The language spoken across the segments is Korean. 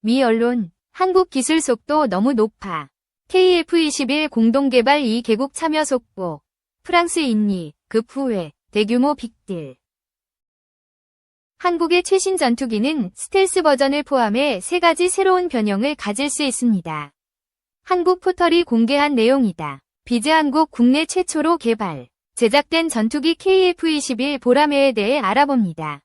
미 언론, 한국 기술 속도 너무 높아. KF-21 공동개발 2개국 참여 속보. 프랑스 인리, 급후회, 대규모 빅딜. 한국의 최신 전투기는 스텔스 버전을 포함해 3가지 새로운 변형을 가질 수 있습니다. 한국 포털이 공개한 내용이다. 비즈한국 국내 최초로 개발, 제작된 전투기 KF-21 보라매에 대해 알아봅니다.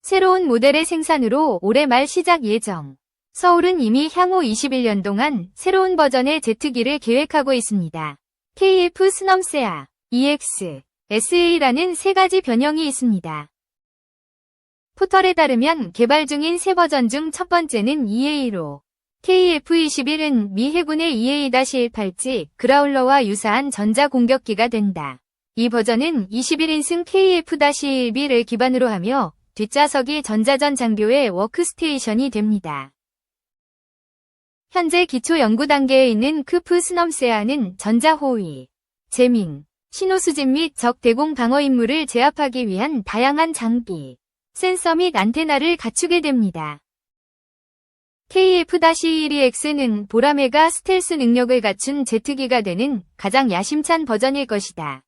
새로운 모델의 생산으로 올해 말 시작 예정. 서울은 이미 향후 21년 동안 새로운 버전의 제트기를 계획하고 있습니다. KF 스넘세아, EX, SA라는 3가지 변형이 있습니다. 포털에 따르면 개발 중인 3버전 중 첫 번째는 EA로, KF-21은 미 해군의 EA-18G 그라울러와 유사한 전자공격기가 된다. 이 버전은 21인승 KF-1B를 기반으로 하며 뒷좌석이 전자전 장교의 워크스테이션이 됩니다. 현재 기초 연구 단계에 있는 크프 스넘세아는 전자호위, 제밍, 신호수집 및 적 대공 방어 임무를 제압하기 위한 다양한 장비, 센서 및 안테나를 갖추게 됩니다. KF-12X는 보라매가 스텔스 능력을 갖춘 제트기가 되는 가장 야심찬 버전일 것이다.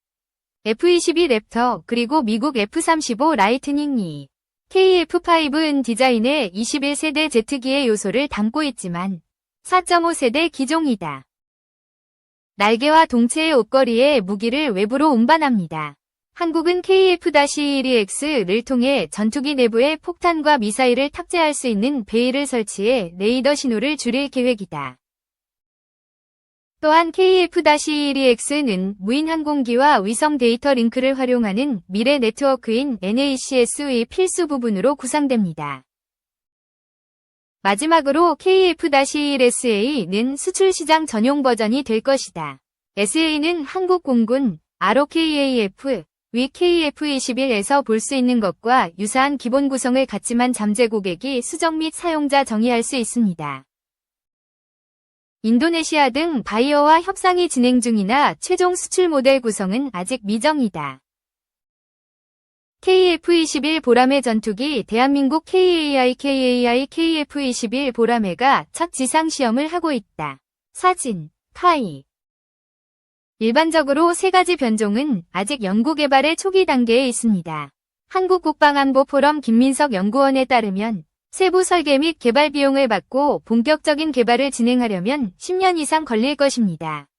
F-22 랩터 그리고 미국 F-35 라이트닝 이 KF-5은 디자인에 21세대 제트기의 요소를 담고 있지만 4.5세대 기종이다. 날개와 동체의 옷걸이에 무기를 외부로 운반합니다. 한국은 KF-12X를 통해 전투기 내부에 폭탄과 미사일을 탑재할 수 있는 베일을 설치해 레이더 신호를 줄일 계획이다. 또한 KF-12X는 무인 항공기와 위성 데이터 링크를 활용하는 미래 네트워크인 NACS의 필수 부분으로 구상됩니다. 마지막으로 KF-1SA는 수출 시장 전용 버전이 될 것이다. SA는 한국 공군 ROKAF, 위 KF-21에서 볼 수 있는 것과 유사한 기본 구성을 갖지만 잠재 고객이 수정 및 사용자 정의할 수 있습니다. 인도네시아 등 바이어와 협상이 진행 중이나 최종 수출 모델 구성은 아직 미정이다. KF-21 보라매 전투기 대한민국 KAI KF-21 보라매가 첫 지상시험을 하고 있다. 사진, 카이. 일반적으로 3가지 변종은 아직 연구개발의 초기 단계에 있습니다. 한국국방안보포럼 김민석 연구원에 따르면 세부 설계 및 개발 비용을 받고 본격적인 개발을 진행하려면 10년 이상 걸릴 것입니다.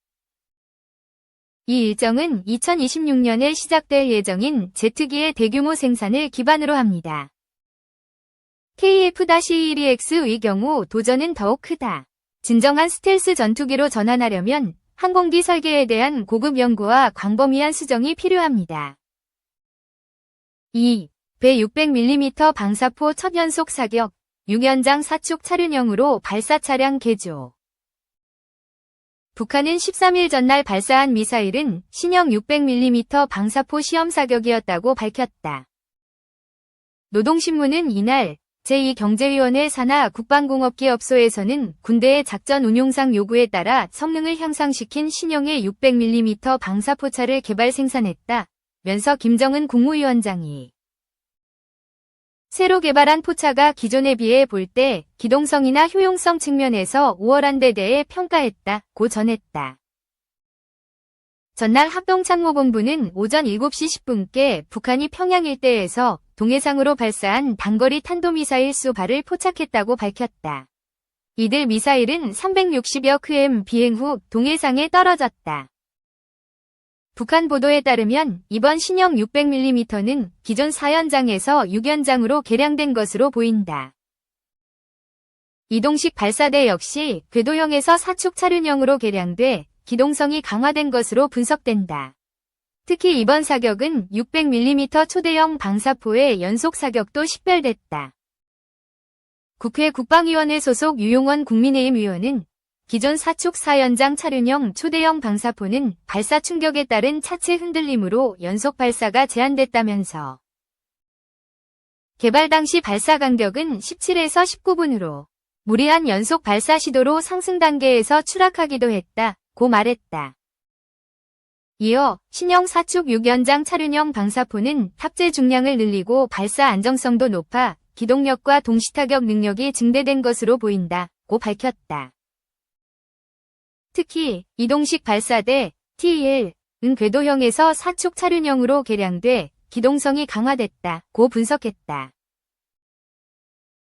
이 일정은 2026년에 시작될 예정인 제트기의 대규모 생산을 기반으로 합니다. KF-12X의 경우 도전은 더욱 크다. 진정한 스텔스 전투기로 전환하려면 항공기 설계에 대한 고급 연구와 광범위한 수정이 필요합니다. 2. 배 600mm 방사포 첫 연속 사격, 6연장 사축 차륜형으로 발사 차량 개조. 북한은 13일 전날 발사한 미사일은 신형 600mm 방사포 시험 사격이었다고 밝혔다. 노동신문은 이날 제2경제위원회 산하 국방공업기업소에서는 군대의 작전 운용상 요구에 따라 성능을 향상시킨 신형의 600mm 방사포차를 개발 생산했다. 면서 김정은 국무위원장이 새로 개발한 포차가 기존에 비해 볼 때 기동성이나 효용성 측면에서 우월한 데 대해 평가했다고 전했다. 전날 합동참모본부는 오전 7시 10분께 북한이 평양 일대에서 동해상으로 발사한 단거리 탄도미사일 수 발을 포착했다고 밝혔다. 이들 미사일은 360여 km 비행 후 동해상에 떨어졌다. 북한 보도에 따르면 이번 신형 600mm는 기존 4연장에서 6연장으로 개량된 것으로 보인다. 이동식 발사대 역시 궤도형에서 사축 차륜형으로 개량돼 기동성이 강화된 것으로 분석된다. 특히 이번 사격은 600mm 초대형 방사포의 연속 사격도 식별됐다. 국회 국방위원회 소속 유용원 국민의힘 의원은 기존 사축 4연장 차륜형 초대형 방사포는 발사 충격에 따른 차체 흔들림으로 연속 발사가 제한됐다면서 개발 당시 발사 간격은 17에서 19분으로 무리한 연속 발사 시도로 상승 단계에서 추락하기도 했다고 말했다. 이어 신형 사축 6연장 차륜형 방사포는 탑재 중량을 늘리고 발사 안정성도 높아 기동력과 동시타격 능력이 증대된 것으로 보인다고 밝혔다. 특히 이동식 발사대 TEL은 궤도형에서 사축 차륜형으로 개량돼 기동성이 강화됐다고 분석했다.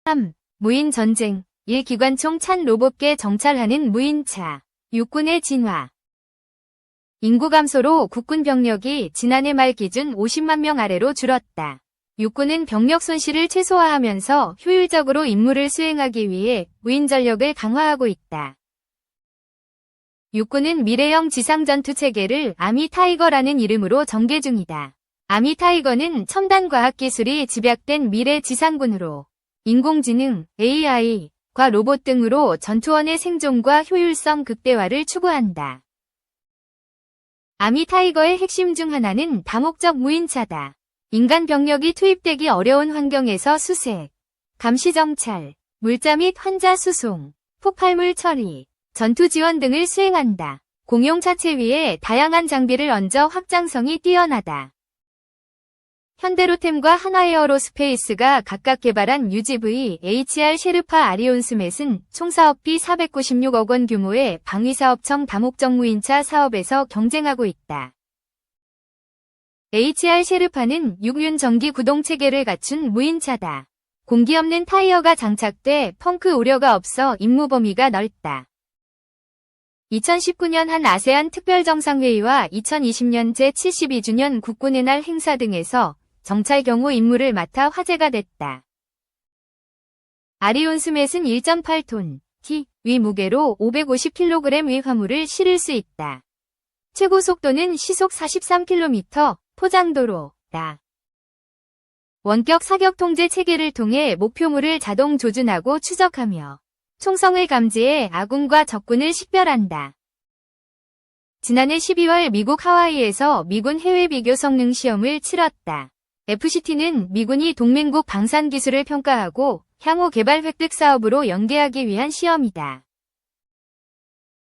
3. 무인 전쟁 1. 기관총 찬 로봇계 정찰하는 무인차 육군의 진화. 인구 감소로 국군 병력이 지난해 말 기준 50만 명 아래로 줄었다. 육군은 병력 손실을 최소화하면서 효율적으로 임무를 수행하기 위해 무인 전력을 강화하고 있다. 육군은 미래형 지상전투 체계를 아미 타이거라는 이름으로 전개 중이다. 아미 타이거는 첨단 과학기술이 집약된 미래 지상군으로 인공지능, AI과 로봇 등으로 전투원의 생존과 효율성 극대화를 추구한다. 아미 타이거의 핵심 중 하나는 다목적 무인차다. 인간 병력이 투입되기 어려운 환경에서 수색, 감시 정찰, 물자 및 환자 수송, 폭발물 처리, 전투 지원 등을 수행한다. 공용 차체 위에 다양한 장비를 얹어 확장성이 뛰어나다. 현대로템과 한화에어로스페이스가 각각 개발한 UGV HR 셰르파 아리온스맷은 총 사업비 496억 원 규모의 방위사업청 다목적 무인차 사업에서 경쟁하고 있다. HR 셰르파는 6륜 전기 구동 체계를 갖춘 무인차다. 공기 없는 타이어가 장착돼 펑크 우려가 없어 임무 범위가 넓다. 2019년 한 아세안 특별정상회의와 2020년 제72주년 국군의 날 행사 등에서 정찰 경호 임무를 맡아 화제가 됐다. 아리온스맷은 1.8톤 위 무게로 550kg의 화물을 실을 수 있다. 최고 속도는 시속 43km, 포장도로다. 원격 사격 통제 체계를 통해 목표물을 자동 조준하고 추적하며 총성을 감지해 아군과 적군을 식별한다. 지난해 12월 미국 하와이에서 미군 해외 비교 성능 시험을 치렀다. FCT는 미군이 동맹국 방산 기술을 평가하고 향후 개발 획득 사업으로 연계하기 위한 시험이다.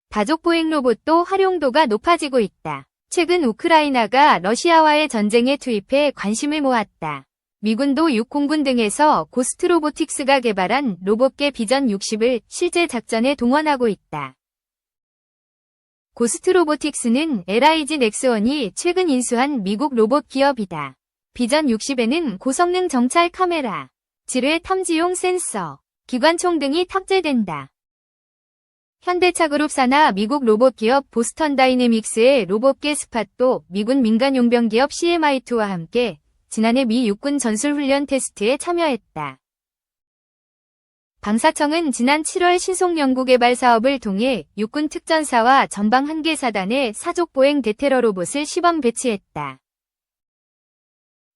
다족 보행 로봇도 활용도가 높아지고 있다. 최근 우크라이나가 러시아와의 전쟁에 투입해 관심을 모았다. 미군도 육공군 등에서 고스트 로보틱스가 개발한 로봇계 비전 60을 실제 작전에 동원하고 있다. 고스트 로보틱스는 LIG 넥스원이 최근 인수한 미국 로봇 기업이다. 비전 60에는 고성능 정찰 카메라, 지뢰 탐지용 센서, 기관총 등이 탑재된다. 현대차그룹 산하 미국 로봇 기업 보스턴 다이내믹스의 로봇계 스팟도 미군 민간 용병 기업 CMI2와 함께 지난해 미 육군 전술훈련 테스트에 참여했다. 방사청은 지난 7월 신속연구개발 사업을 통해 육군 특전사와 전방 한계사단에 사족보행 대테러 로봇을 시범 배치했다.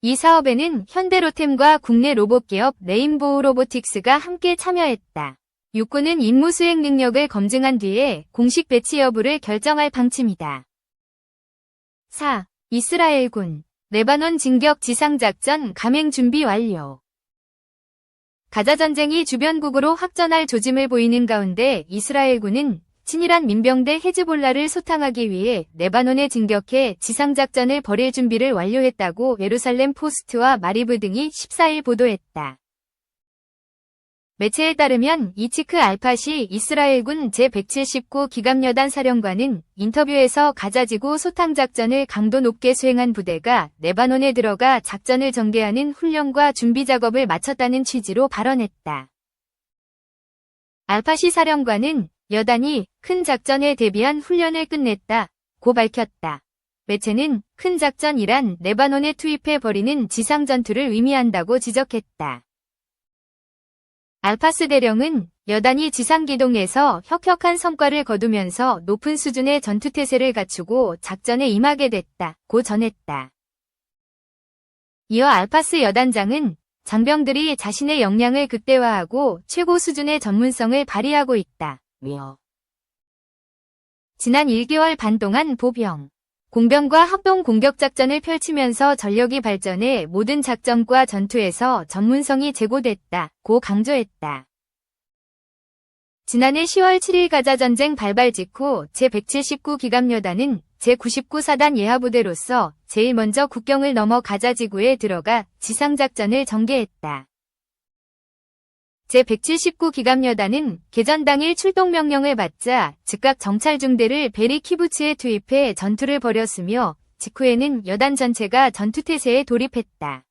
이 사업에는 현대로템과 국내 로봇기업 레인보우 로보틱스가 함께 참여했다. 육군은 임무 수행 능력을 검증한 뒤에 공식 배치 여부를 결정할 방침이다. 4. 이스라엘군 레바논 진격 지상작전 감행 준비 완료. 가자 전쟁이 주변국으로 확전할 조짐을 보이는 가운데 이스라엘군은 친이란 민병대 헤즈볼라를 소탕하기 위해 레바논에 진격해 지상작전을 벌일 준비를 완료했다고 예루살렘 포스트와 마리브 등이 14일 보도했다. 매체에 따르면 이치크 알파시 이스라엘군 제179 기갑여단 사령관은 인터뷰에서 가자지구 소탕작전을 강도 높게 수행한 부대가 레바논에 들어가 작전을 전개하는 훈련과 준비 작업을 마쳤다는 취지로 발언했다. 알파시 사령관은 여단이 큰 작전에 대비한 훈련을 끝냈다고 밝혔다. 매체는 큰 작전이란 레바논에 투입해 벌이는 지상전투를 의미한다고 지적했다. 알파스 대령은 여단이 지상기동에서 혁혁한 성과를 거두면서 높은 수준의 전투태세를 갖추고 작전에 임하게 됐다고 전했다. 이어 알파스 여단장은 장병들이 자신의 역량을 극대화하고 최고 수준의 전문성을 발휘하고 있다며 지난 1개월 반 동안 보병, 공병과 합동 공격작전을 펼치면서 전력이 발전해 모든 작전과 전투에서 전문성이 제고됐다고 강조했다. 지난해 10월 7일 가자 전쟁 발발 직후 제179 기갑여단은 제99사단 예하부대로서 제일 먼저 국경을 넘어 가자 지구에 들어가 지상작전을 전개했다. 제179 기갑여단은 개전 당일 출동 명령을 받자 즉각 정찰 중대를 베리 키부츠에 투입해 전투를 벌였으며 직후에는 여단 전체가 전투태세에 돌입했다.